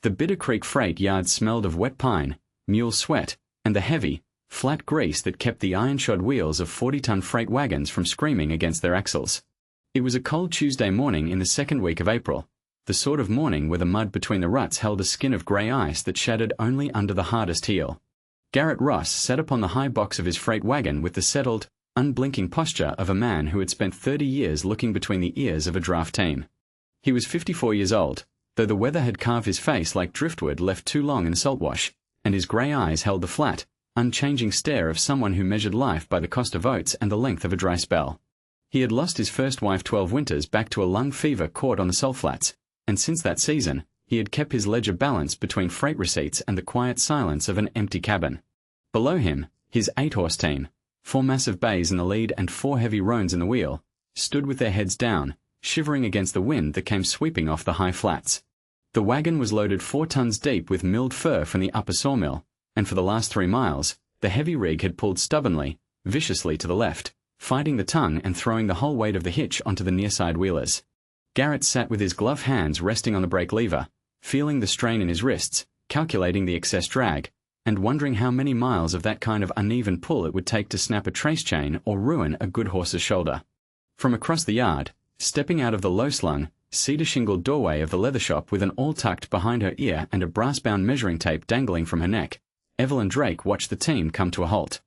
The Bitter Creek freight yard smelled of wet pine, mule sweat, and the heavy, flat grease that kept the iron-shod wheels of 40-ton freight wagons from screaming against their axles. It was a cold Tuesday morning in the second week of April, the sort of morning where the mud between the ruts held a skin of grey ice that shattered only under the hardest heel. Garrett Ross sat upon the high box of his freight wagon with the settled, unblinking posture of a man who had spent 30 years looking between the ears of a draft team. He was 54 years old, though the weather had carved his face like driftwood left too long in a salt wash, and his grey eyes held the flat, unchanging stare of someone who measured life by the cost of oats and the length of a dry spell. He had lost his first wife 12 winters back to a lung fever caught on the salt flats, and since that season, he had kept his ledger balanced between freight receipts and the quiet silence of an empty cabin. Below him, his 8-horse team, 4 massive bays in the lead and 4 heavy roans in the wheel, stood with their heads down, shivering against the wind that came sweeping off the high flats. The wagon was loaded 4 tons deep with milled fir from the upper sawmill, and for the last 3 miles, the heavy rig had pulled stubbornly, viciously to the left, fighting the tongue and throwing the whole weight of the hitch onto the near-side wheelers. Garrett sat with his gloved hands resting on the brake lever, feeling the strain in his wrists, calculating the excess drag, and wondering how many miles of that kind of uneven pull it would take to snap a trace chain or ruin a good horse's shoulder. From across the yard, stepping out of the low-slung, cedar-shingled doorway of the leather shop with an awl tucked behind her ear and a brass-bound measuring tape dangling from her neck, Evelyn Drake watched the team come to a halt.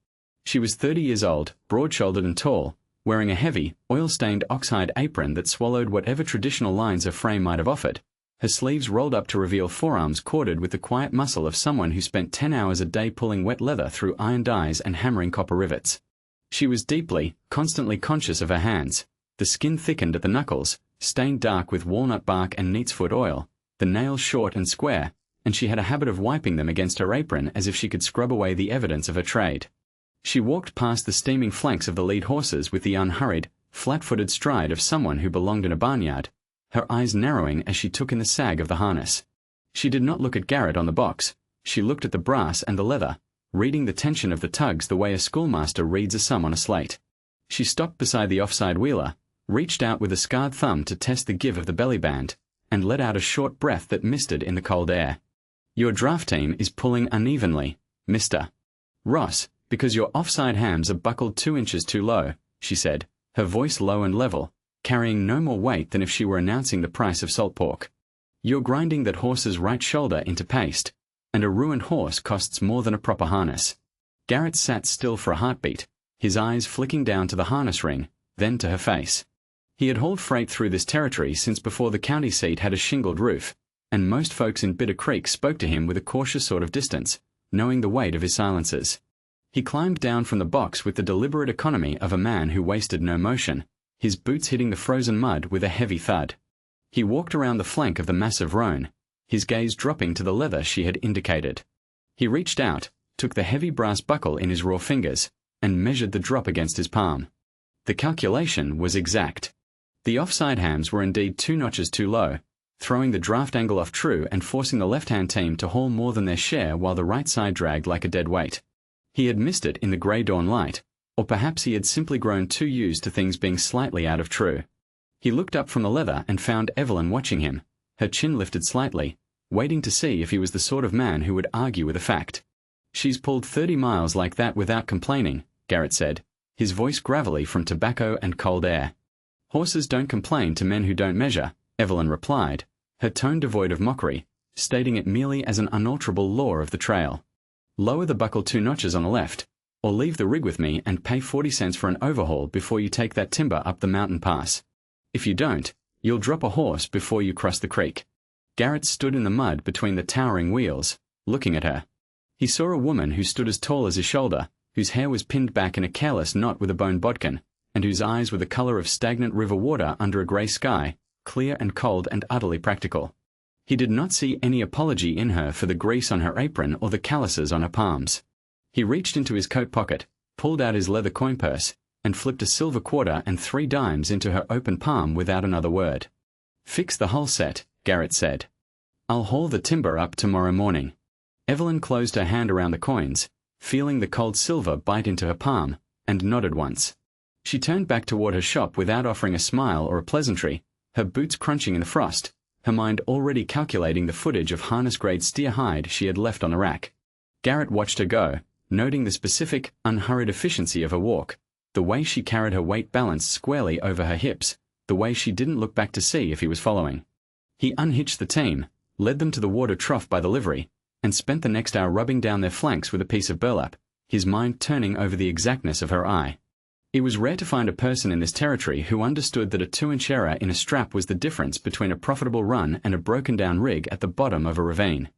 She was 30 years old, broad-shouldered and tall, wearing a heavy, oil-stained oxhide apron that swallowed whatever traditional lines her frame might have offered, her sleeves rolled up to reveal forearms corded with the quiet muscle of someone who spent 10 hours a day pulling wet leather through iron dies and hammering copper rivets. She was deeply, constantly conscious of her hands, the skin thickened at the knuckles, stained dark with walnut bark and neatsfoot oil, the nails short and square, and she had a habit of wiping them against her apron as if she could scrub away the evidence of her trade. She walked past the steaming flanks of the lead horses with the unhurried, flat-footed stride of someone who belonged in a barnyard, her eyes narrowing as she took in the sag of the harness. She did not look at Garrett on the box. She looked at the brass and the leather, reading the tension of the tugs the way a schoolmaster reads a sum on a slate. She stopped beside the offside wheeler, reached out with a scarred thumb to test the give of the belly band, and let out a short breath that misted in the cold air. "Your draft team is pulling unevenly, Mr. Ross, because your offside hams are buckled 2 inches too low," she said, her voice low and level, carrying no more weight than if she were announcing the price of salt pork. "You're grinding that horse's right shoulder into paste, and a ruined horse costs more than a proper harness." Garrett sat still for a heartbeat, his eyes flicking down to the harness ring, then to her face. He had hauled freight through this territory since before the county seat had a shingled roof, and most folks in Bitter Creek spoke to him with a cautious sort of distance, knowing the weight of his silences. He climbed down from the box with the deliberate economy of a man who wasted no motion, his boots hitting the frozen mud with a heavy thud. He walked around the flank of the massive roan, his gaze dropping to the leather she had indicated. He reached out, took the heavy brass buckle in his raw fingers, and measured the drop against his palm. The calculation was exact. The offside hams were indeed 2 notches too low, throwing the draft angle off true and forcing the left-hand team to haul more than their share while the right side dragged like a dead weight. He had missed it in the grey dawn light, or perhaps he had simply grown too used to things being slightly out of true. He looked up from the leather and found Evelyn watching him, her chin lifted slightly, waiting to see if he was the sort of man who would argue with a fact. "She's pulled 30 miles like that without complaining," Garrett said, his voice gravelly from tobacco and cold air. "Horses don't complain to men who don't measure," Evelyn replied, her tone devoid of mockery, stating it merely as an unalterable law of the trail. "Lower the buckle 2 notches on the left, or leave the rig with me and pay 40 cents for an overhaul before you take that timber up the mountain pass. If you don't, you'll drop a horse before you cross the creek." Garrett stood in the mud between the towering wheels, looking at her. He saw a woman who stood as tall as his shoulder, whose hair was pinned back in a careless knot with a bone bodkin, and whose eyes were the color of stagnant river water under a gray sky, clear and cold and utterly practical. He did not see any apology in her for the grease on her apron or the calluses on her palms. He reached into his coat pocket, pulled out his leather coin purse, and flipped a silver quarter and 3 dimes into her open palm without another word. "Fix the whole set," Garrett said. "I'll haul the timber up tomorrow morning." Evelyn closed her hand around the coins, feeling the cold silver bite into her palm, and nodded once. She turned back toward her shop without offering a smile or a pleasantry, her boots crunching in the frost, her mind already calculating the footage of harness-grade steer hide she had left on the rack. Garrett watched her go, noting the specific, unhurried efficiency of her walk, the way she carried her weight balanced squarely over her hips, the way she didn't look back to see if he was following. He unhitched the team, led them to the water trough by the livery, and spent the next hour rubbing down their flanks with a piece of burlap, his mind turning over the exactness of her eye. It was rare to find a person in this territory who understood that a 2-inch error in a strap was the difference between a profitable run and a broken-down rig at the bottom of a ravine.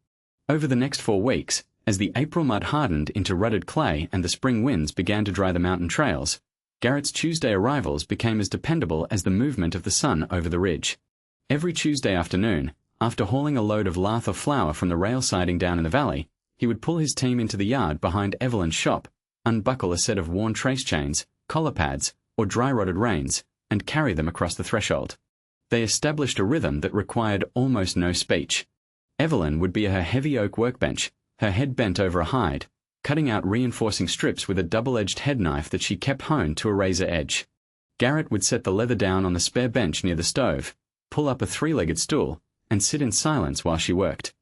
Over the next 4 weeks, as the April mud hardened into rutted clay and the spring winds began to dry the mountain trails, Garrett's Tuesday arrivals became as dependable as the movement of the sun over the ridge. Every Tuesday afternoon, after hauling a load of lath or flour from the rail siding down in the valley, he would pull his team into the yard behind Evelyn's shop, unbuckle a set of worn trace chains, collar pads, or dry-rotted reins, and carry them across the threshold. They established a rhythm that required almost no speech. Evelyn would be at her heavy oak workbench, her head bent over a hide, cutting out reinforcing strips with a double-edged head knife that she kept honed to a razor edge. Garrett would set the leather down on the spare bench near the stove, pull up a 3-legged stool, and sit in silence while she worked.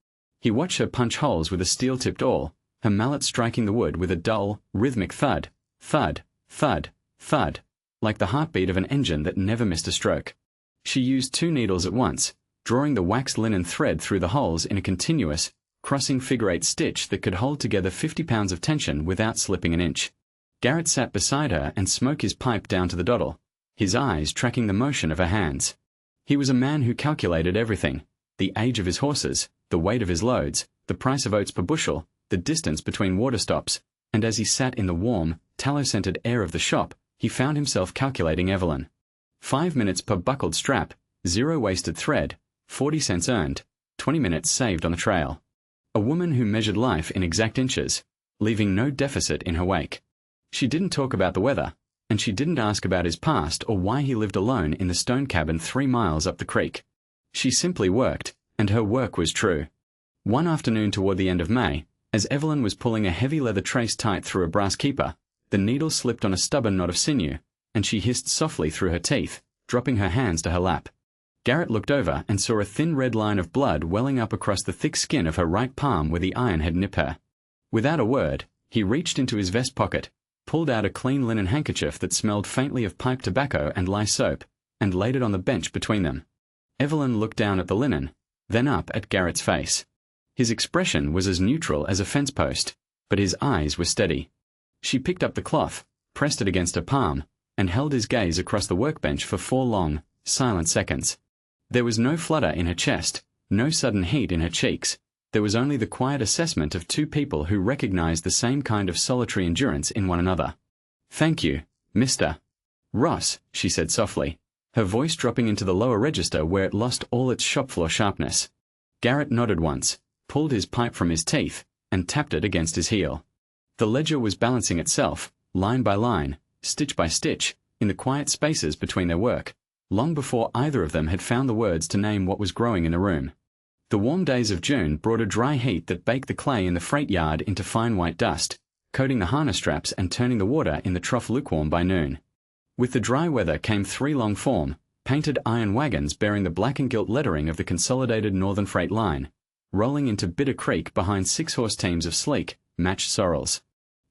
He watched her punch holes with a steel-tipped awl, her mallet striking the wood with a dull, rhythmic thud, thud, thud, thud, like the heartbeat of an engine that never missed a stroke. She used 2 needles at once, drawing the waxed linen thread through the holes in a continuous, crossing figure-8 stitch that could hold together 50 pounds of tension without slipping an inch. Garrett sat beside her and smoked his pipe down to the dottle, his eyes tracking the motion of her hands. He was a man who calculated everything: the age of his horses, the weight of his loads, the price of oats per bushel, the distance between water stops, and as he sat in the warm, tallow-scented air of the shop, he found himself calculating Evelyn. 5 minutes per buckled strap, 0 wasted thread, 40 cents earned, 20 minutes saved on the trail. A woman who measured life in exact inches, leaving no deficit in her wake. She didn't talk about the weather, and she didn't ask about his past or why he lived alone in the stone cabin 3 miles up the creek. She simply worked, and her work was true. One afternoon toward the end of May, as Evelyn was pulling a heavy leather trace tight through a brass keeper, the needle slipped on a stubborn knot of sinew, and she hissed softly through her teeth, dropping her hands to her lap. Garrett looked over and saw a thin red line of blood welling up across the thick skin of her right palm where the iron had nipped her. Without a word, he reached into his vest pocket, pulled out a clean linen handkerchief that smelled faintly of pipe tobacco and lye soap, and laid it on the bench between them. Evelyn looked down at the linen, then up at Garrett's face. His expression was as neutral as a fence post, but his eyes were steady. She picked up the cloth, pressed it against her palm, and held his gaze across the workbench for 4 long, silent seconds. There was no flutter in her chest, no sudden heat in her cheeks. There was only the quiet assessment of 2 people who recognized the same kind of solitary endurance in one another. "Thank you, Mr. Ross," she said softly, her voice dropping into the lower register where it lost all its shop floor sharpness. Garrett nodded once, pulled his pipe from his teeth, and tapped it against his heel. The ledger was balancing itself, line by line, stitch by stitch, in the quiet spaces between their work, long before either of them had found the words to name what was growing in the room. The warm days of June brought a dry heat that baked the clay in the freight yard into fine white dust, coating the harness straps and turning the water in the trough lukewarm by noon. With the dry weather came 3 long-form, painted iron wagons bearing the black and gilt lettering of the Consolidated Northern Freight Line, rolling into Bitter Creek behind 6-horse teams of sleek, matched sorrels.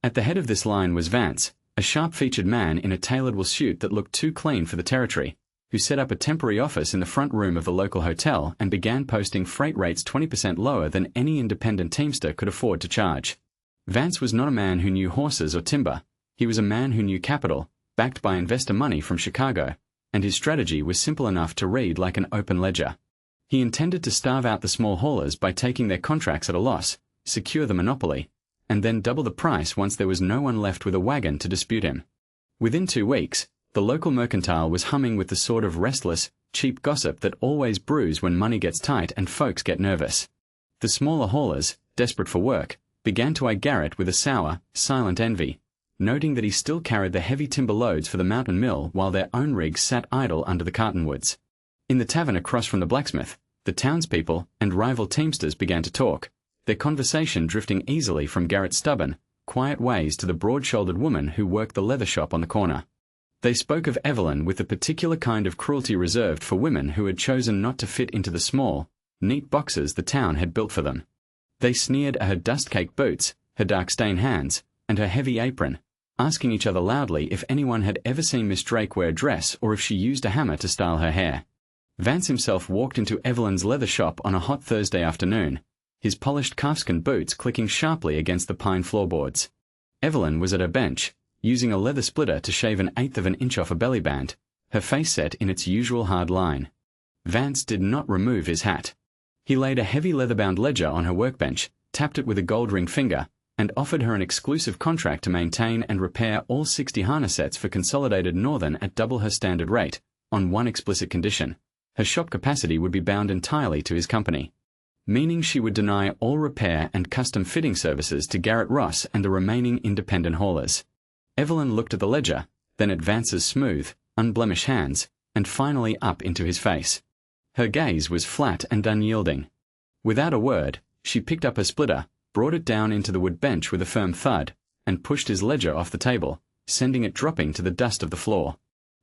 At the head of this line was Vance, a sharp-featured man in a tailored wool suit that looked too clean for the territory, who set up a temporary office in the front room of the local hotel and began posting freight rates 20% lower than any independent teamster could afford to charge. Vance was not a man who knew horses or timber. He was a man who knew capital, backed by investor money from Chicago, and his strategy was simple enough to read like an open ledger. He intended to starve out the small haulers by taking their contracts at a loss, secure the monopoly, and then double the price once there was no one left with a wagon to dispute him. Within 2 weeks, the local mercantile was humming with the sort of restless, cheap gossip that always brews when money gets tight and folks get nervous. The smaller haulers, desperate for work, began to eye Garrett with a sour, silent envy, noting that he still carried the heavy timber loads for the mountain mill while their own rigs sat idle under the cottonwoods. In the tavern across from the blacksmith, the townspeople and rival teamsters began to talk, their conversation drifting easily from Garrett's stubborn, quiet ways to the broad-shouldered woman who worked the leather shop on the corner. They spoke of Evelyn with the particular kind of cruelty reserved for women who had chosen not to fit into the small, neat boxes the town had built for them. They sneered at her dust-caked boots, her dark-stained hands, and her heavy apron, asking each other loudly if anyone had ever seen Miss Drake wear a dress or if she used a hammer to style her hair. Vance himself walked into Evelyn's leather shop on a hot Thursday afternoon, his polished calfskin boots clicking sharply against the pine floorboards. Evelyn was at her bench, using a leather splitter to shave 1/8 of an inch off a belly band, her face set in its usual hard line. Vance did not remove his hat. He laid a heavy leather-bound ledger on her workbench, tapped it with a gold-ringed finger, and offered her an exclusive contract to maintain and repair all 60 harness sets for Consolidated Northern at double her standard rate, on one explicit condition: her shop capacity would be bound entirely to his company, meaning she would deny all repair and custom fitting services to Garrett Ross and the remaining independent haulers. Evelyn looked at the ledger, then at Vance's smooth, unblemished hands, and finally up into his face. Her gaze was flat and unyielding. Without a word, she picked up her splitter, brought it down into the wood bench with a firm thud, and pushed his ledger off the table, sending it dropping to the dust of the floor.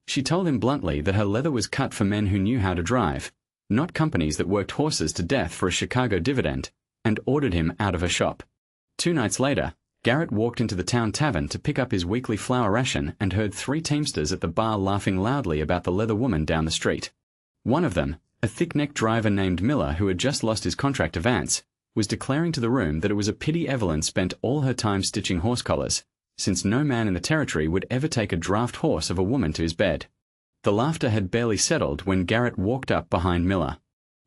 She told him bluntly that her leather was cut for men who knew how to drive, not companies that worked horses to death for a Chicago dividend, and ordered him out of her shop. 2 nights later, Garrett walked into the town tavern to pick up his weekly flour ration and heard 3 teamsters at the bar laughing loudly about the leather woman down the street. One of them, a thick-necked driver named Miller who had just lost his contract to Vance, was declaring to the room that it was a pity Evelyn spent all her time stitching horse collars, since no man in the territory would ever take a draft horse of a woman to his bed. The laughter had barely settled when Garrett walked up behind Miller.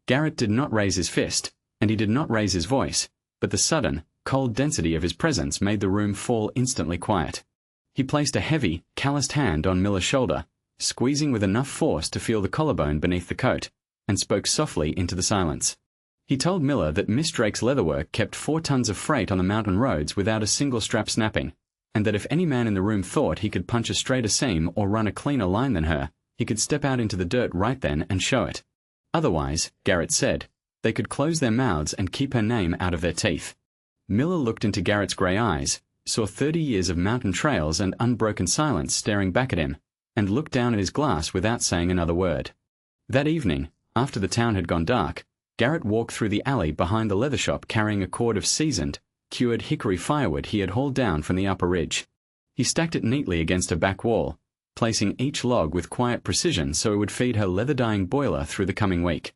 Garrett did not raise his fist, and he did not raise his voice, but the sudden, cold density of his presence made the room fall instantly quiet. He placed a heavy, calloused hand on Miller's shoulder, squeezing with enough force to feel the collarbone beneath the coat, and spoke softly into the silence. He told Miller that Miss Drake's leatherwork kept 4 tons of freight on the mountain roads without a single strap snapping, and that if any man in the room thought he could punch a straighter seam or run a cleaner line than her, he could step out into the dirt right then and show it. Otherwise, Garrett said, they could close their mouths and keep her name out of their teeth. Miller looked into Garrett's grey eyes, saw 30 years of mountain trails and unbroken silence staring back at him, and looked down at his glass without saying another word. That evening, after the town had gone dark, Garrett walked through the alley behind the leather shop carrying a cord of seasoned, cured hickory firewood he had hauled down from the upper ridge. He stacked it neatly against a back wall, placing each log with quiet precision so it would feed her leather-dyeing boiler through the coming week.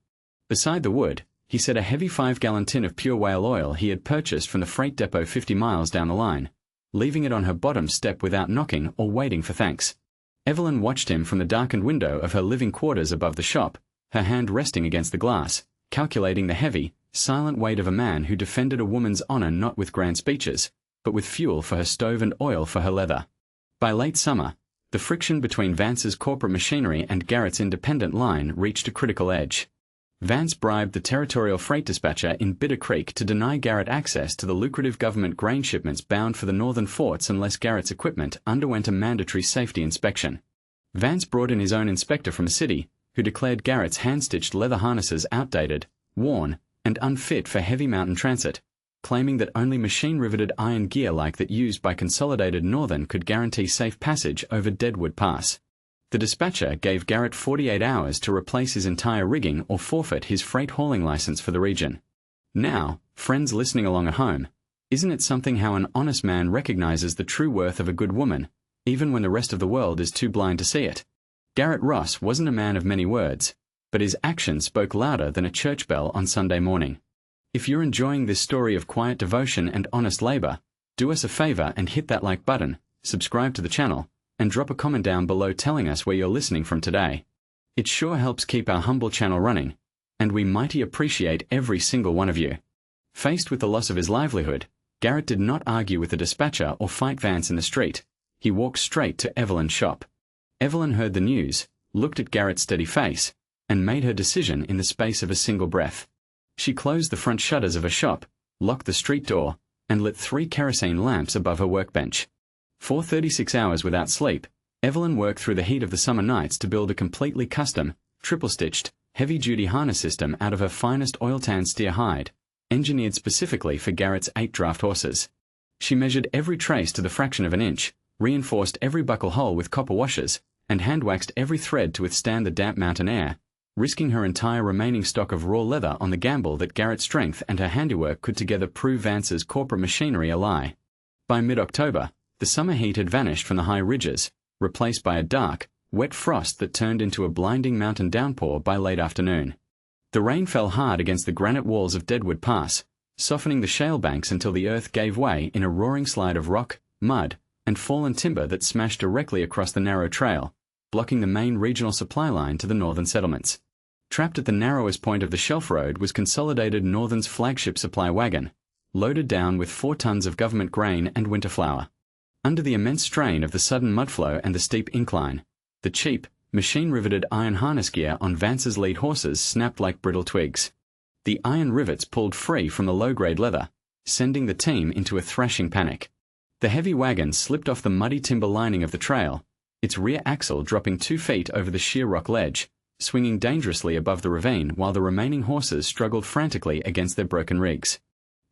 Beside the wood, he set a heavy 5-gallon tin of pure whale oil he had purchased from the freight depot 50 miles down the line, leaving it on her bottom step without knocking or waiting for thanks. Evelyn watched him from the darkened window of her living quarters above the shop, her hand resting against the glass, calculating the heavy, silent weight of a man who defended a woman's honor not with grand speeches, but with fuel for her stove and oil for her leather. By late summer, the friction between Vance's corporate machinery and Garrett's independent line reached a critical edge. Vance bribed the territorial freight dispatcher in Bitter Creek to deny Garrett access to the lucrative government grain shipments bound for the northern forts unless Garrett's equipment underwent a mandatory safety inspection. Vance brought in his own inspector from the city, who declared Garrett's hand-stitched leather harnesses outdated, worn, and unfit for heavy mountain transit, claiming that only machine-riveted iron gear like that used by Consolidated Northern could guarantee safe passage over Deadwood Pass. The dispatcher gave Garrett 48 hours to replace his entire rigging or forfeit his freight hauling license for the region. Now, friends listening along at home, isn't it something how an honest man recognizes the true worth of a good woman, even when the rest of the world is too blind to see it? Garrett Ross wasn't a man of many words, but his actions spoke louder than a church bell on Sunday morning. If you're enjoying this story of quiet devotion and honest labor, do us a favor and hit that like button, subscribe to the channel, and drop a comment down below telling us where you're listening from today. It sure helps keep our humble channel running, and we mighty appreciate every single one of you. Faced with the loss of his livelihood, Garrett did not argue with the dispatcher or fight Vance in the street. He walked straight to Evelyn's shop. Evelyn heard the news, looked at Garrett's steady face, and made her decision in the space of a single breath. She closed the front shutters of her shop, locked the street door, and lit 3 kerosene lamps above her workbench. For 36 hours without sleep, Evelyn worked through the heat of the summer nights to build a completely custom, triple-stitched, heavy-duty harness system out of her finest oil-tanned steer hide, engineered specifically for Garrett's 8 draft horses. She measured every trace to the fraction of an inch, reinforced every buckle hole with copper washers, and hand-waxed every thread to withstand the damp mountain air, risking her entire remaining stock of raw leather on the gamble that Garrett's strength and her handiwork could together prove Vance's corporate machinery a lie. By mid-October, the summer heat had vanished from the high ridges, replaced by a dark, wet frost that turned into a blinding mountain downpour by late afternoon. The rain fell hard against the granite walls of Deadwood Pass, softening the shale banks until the earth gave way in a roaring slide of rock, mud, and fallen timber that smashed directly across the narrow trail, blocking the main regional supply line to the northern settlements. Trapped at the narrowest point of the Shelf Road was Consolidated Northern's flagship supply wagon, loaded down with 4 tons of government grain and winter flour. Under the immense strain of the sudden mudflow and the steep incline, the cheap, machine-riveted iron harness gear on Vance's lead horses snapped like brittle twigs. The iron rivets pulled free from the low-grade leather, sending the team into a thrashing panic. The heavy wagon slipped off the muddy timber lining of the trail, its rear axle dropping 2 feet over the sheer rock ledge, swinging dangerously above the ravine while the remaining horses struggled frantically against their broken rigs.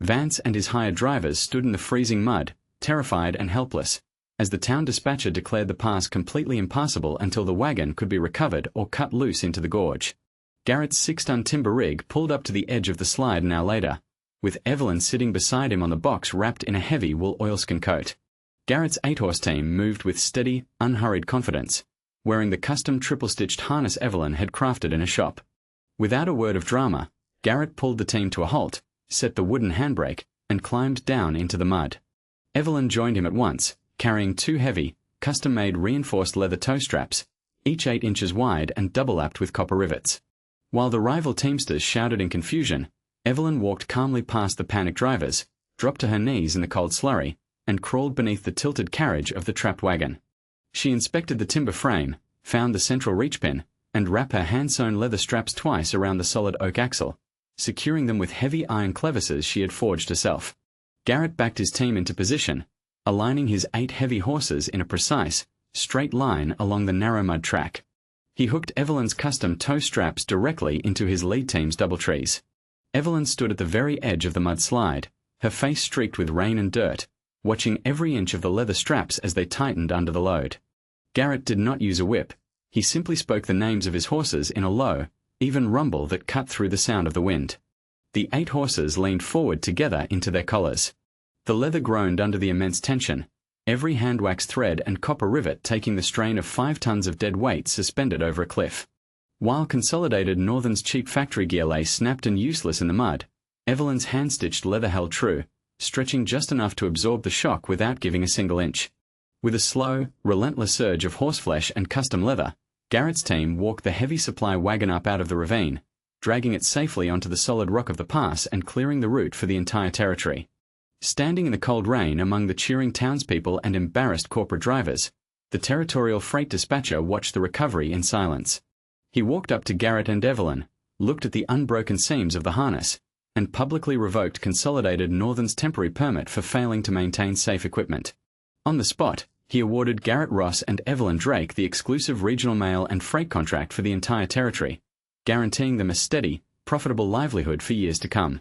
Vance and his hired drivers stood in the freezing mud, terrified and helpless, as the town dispatcher declared the pass completely impassable until the wagon could be recovered or cut loose into the gorge. Garrett's 6-ton timber rig pulled up to the edge of the slide an hour later, with Evelyn sitting beside him on the box wrapped in a heavy wool oilskin coat. Garrett's 8-horse team moved with steady, unhurried confidence, wearing the custom triple-stitched harness Evelyn had crafted in a shop. Without a word of drama, Garrett pulled the team to a halt, set the wooden handbrake, and climbed down into the mud. Evelyn joined him at once, carrying 2 heavy, custom-made reinforced leather toe straps, each 8 inches wide and double-lapped with copper rivets. While the rival teamsters shouted in confusion, Evelyn walked calmly past the panicked drivers, dropped to her knees in the cold slurry, and crawled beneath the tilted carriage of the trapped wagon. She inspected the timber frame, found the central reach pin, and wrapped her hand-sewn leather straps twice around the solid oak axle, securing them with heavy iron clevises she had forged herself. Garrett backed his team into position, aligning his 8 heavy horses in a precise, straight line along the narrow mud track. He hooked Evelyn's custom toe straps directly into his lead team's doubletrees. Evelyn stood at the very edge of the mud slide, her face streaked with rain and dirt, watching every inch of the leather straps as they tightened under the load. Garrett did not use a whip. He simply spoke the names of his horses in a low, even rumble that cut through the sound of the wind. The 8 horses leaned forward together into their collars. The leather groaned under the immense tension, every hand-wax thread and copper rivet taking the strain of 5 tons of dead weight suspended over a cliff. While Consolidated Northern's cheap factory gear lay snapped and useless in the mud, Evelyn's hand-stitched leather held true, stretching just enough to absorb the shock without giving a single inch. With a slow, relentless surge of horseflesh and custom leather, Garrett's team walked the heavy supply wagon up out of the ravine, dragging it safely onto the solid rock of the pass and clearing the route for the entire territory. Standing in the cold rain among the cheering townspeople and embarrassed corporate drivers, the territorial freight dispatcher watched the recovery in silence. He walked up to Garrett and Evelyn, looked at the unbroken seams of the harness, and publicly revoked Consolidated Northern's temporary permit for failing to maintain safe equipment. On the spot, he awarded Garrett Ross and Evelyn Drake the exclusive regional mail and freight contract for the entire territory, guaranteeing them a steady, profitable livelihood for years to come.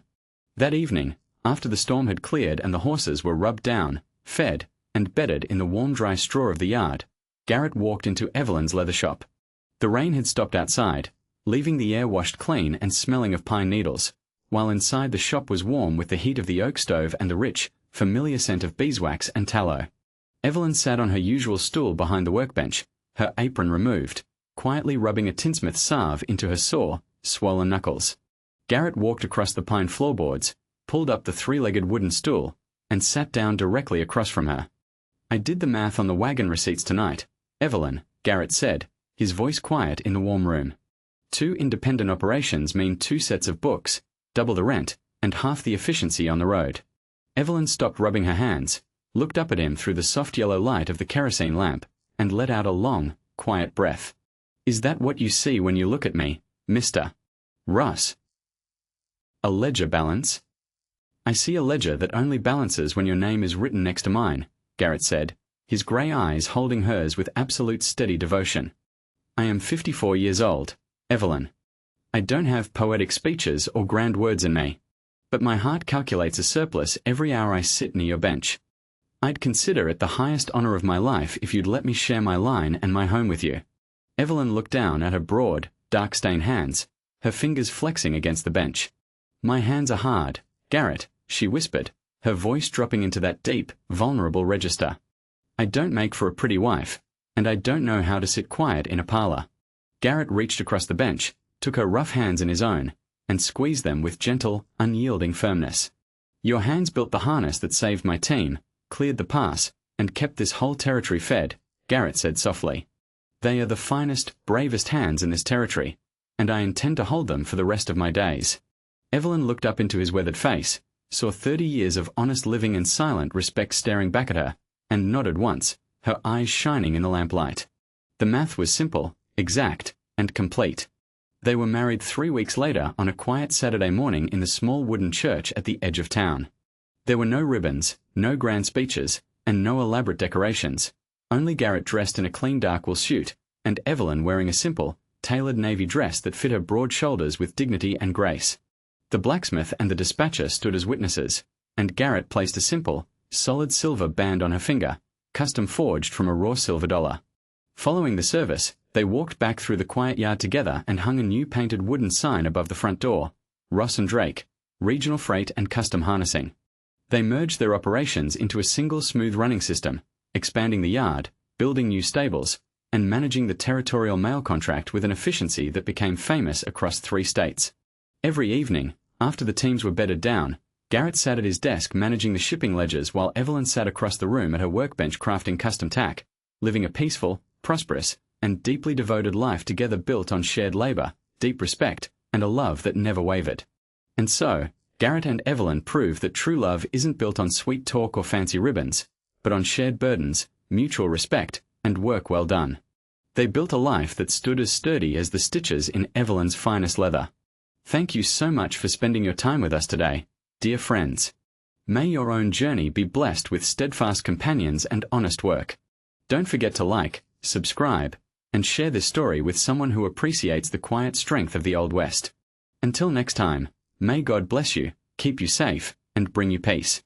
That evening, after the storm had cleared and the horses were rubbed down, fed, and bedded in the warm dry straw of the yard, Garrett walked into Evelyn's leather shop. The rain had stopped outside, leaving the air washed clean and smelling of pine needles, while inside the shop was warm with the heat of the oak stove and the rich, familiar scent of beeswax and tallow. Evelyn sat on her usual stool behind the workbench, her apron removed, quietly rubbing a tinsmith's salve into her sore, swollen knuckles. Garrett walked across the pine floorboards, pulled up the 3-legged wooden stool, and sat down directly across from her. "I did the math on the wagon receipts tonight, Evelyn," Garrett said, his voice quiet in the warm room. 2 independent operations mean 2 sets of books, double the rent, and half the efficiency on the road. Evelyn stopped rubbing her hands, looked up at him through the soft yellow light of the kerosene lamp, and let out a long, quiet breath. "Is that what you see when you look at me, Mr. Ross?" "A ledger balance?" "I see a ledger that only balances when your name is written next to mine," Garrett said, his grey eyes holding hers with absolute steady devotion. "I am 54 years old, Evelyn. I don't have poetic speeches or grand words in me, but my heart calculates a surplus every hour I sit near your bench. I'd consider it the highest honor of my life if you'd let me share my line and my home with you. Evelyn looked down at her broad, dark-stained hands, her fingers flexing against the bench. "My hands are hard, Garrett," she whispered, her voice dropping into that deep, vulnerable register. "I don't make for a pretty wife, and I don't know how to sit quiet in a parlor." Garrett reached across the bench, took her rough hands in his own, and squeezed them with gentle, unyielding firmness. "Your hands built the harness that saved my team, cleared the pass, and kept this whole territory fed," Garrett said softly. "They are the finest, bravest hands in this territory, and I intend to hold them for the rest of my days." Evelyn looked up into his weathered face, saw 30 years of honest living and silent respect staring back at her, and nodded once, her eyes shining in the lamplight. The math was simple, exact, and complete. They were married 3 weeks later on a quiet Saturday morning in the small wooden church at the edge of town. There were no ribbons, no grand speeches, and no elaborate decorations. Only Garrett dressed in a clean dark wool suit, and Evelyn wearing a simple, tailored navy dress that fit her broad shoulders with dignity and grace. The blacksmith and the dispatcher stood as witnesses, and Garrett placed a simple, solid silver band on her finger, custom forged from a raw silver dollar. Following the service, they walked back through the quiet yard together and hung a new painted wooden sign above the front door: Ross and Drake, Regional Freight and Custom Harnessing. They merged their operations into a single smooth running system, expanding the yard, building new stables, and managing the territorial mail contract with an efficiency that became famous across 3 states. Every evening, after the teams were bedded down, Garrett sat at his desk managing the shipping ledgers while Evelyn sat across the room at her workbench crafting custom tack, living a peaceful, prosperous, and deeply devoted life together built on shared labor, deep respect, and a love that never wavered. And so, Garrett and Evelyn proved that true love isn't built on sweet talk or fancy ribbons, but on shared burdens, mutual respect, and work well done. They built a life that stood as sturdy as the stitches in Evelyn's finest leather. Thank you so much for spending your time with us today, dear friends. May your own journey be blessed with steadfast companions and honest work. Don't forget to like, subscribe, and share this story with someone who appreciates the quiet strength of the Old West. Until next time, may God bless you, keep you safe, and bring you peace.